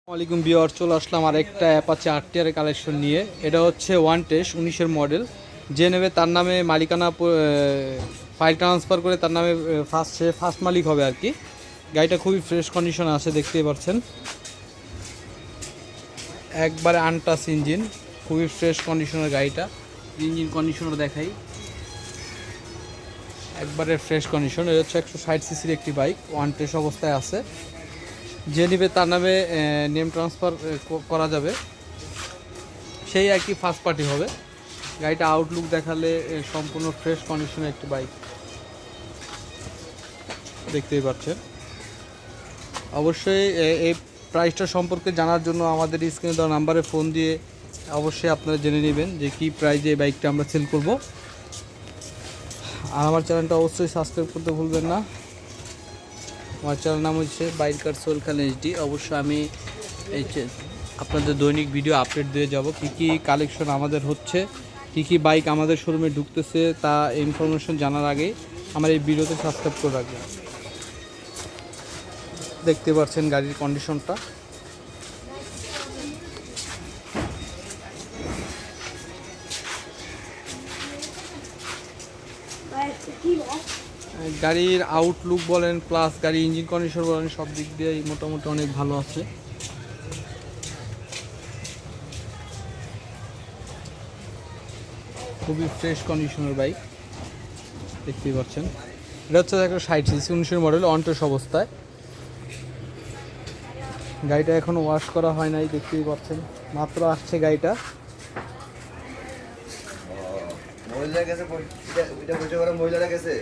ওয়ালাইকুম ভিউয়ার, চলে আসলাম আরেকটা অ্যাপাচি আরটিআর কালেকশন নিয়ে। এটা হচ্ছে ওয়ান টেস্ট 19-এর মডেল। যে নেবে তার নামে মালিকানা ফাইল ট্রান্সফার করে তার নামে ফার্স্ট মালিক হবে আর কি। গাড়িটা খুবই ফ্রেশ কন্ডিশনে আছে, দেখতেই পাচ্ছেন, একবারে আনটাচ ইঞ্জিন, খুবই ফ্রেশ কন্ডিশনের গাড়িটা। ইঞ্জিন কন্ডিশনার দেখাই, একবারে ফ্রেশ কন্ডিশন। এটা হচ্ছে 160 সিসির একটি বাইক, ওয়ান টেস্ট অবস্থায় আছে। যে নিবে তার নামে নেম ট্রান্সফার করা যাবে, সেই আর কি ফার্স্ট পার্টি হবে। গাড়িটা আউটলুক দেখালে সম্পূর্ণ ফ্রেশ কন্ডিশনের একটি বাইক, দেখতেই পাচ্ছেন। অবশ্যই এই প্রাইসটা সম্পর্কে জানার জন্য আমাদের স্ক্রিনে দেওয়া নাম্বারে ফোন দিয়ে অবশ্যই আপনারা জেনে নেবেন যে কী প্রাইজে এই বাইকটা আমরা সেল করব। আর আমার চ্যানেলটা অবশ্যই সাবস্ক্রাইব করতে ভুলবেন না। আমার চ্যানেল নাম হচ্ছে বাইকার সোহেল খান এইচডি। অবশ্যই আমি এই আপনাদের দৈনিক ভিডিও আপডেট দিয়ে যাব, কী কী কালেকশন আমাদের হচ্ছে, কী কী বাইক আমাদের শোরুমে ঢুকতেছে, তা ইনফরমেশন জানার আগে আমার এই ভিডিওতে সাবস্ক্রাইব করে রাখবেন। দেখতে পাচ্ছেন গাড়ির কন্ডিশনটা, গাড়ির আউটলুক বলেন প্লাস গাড়ির ইঞ্জিন কন্ডিশন বলেন, সব দিক দিয়েই মোটামুটি অনেক ভালো আছে। খুবই ফ্রেশ কন্ডিশনের বাইক, দেখতেই পাচ্ছেন। এটা হচ্ছে 160 সিসি 19-এর মডেল, অনটেস্ট অবস্থায়। গাড়িটা এখনো ওয়াশ করা হয় নাই, দেখতেই পাচ্ছেন, মাত্র আসছে গাড়িটা। মহিলারা গেছে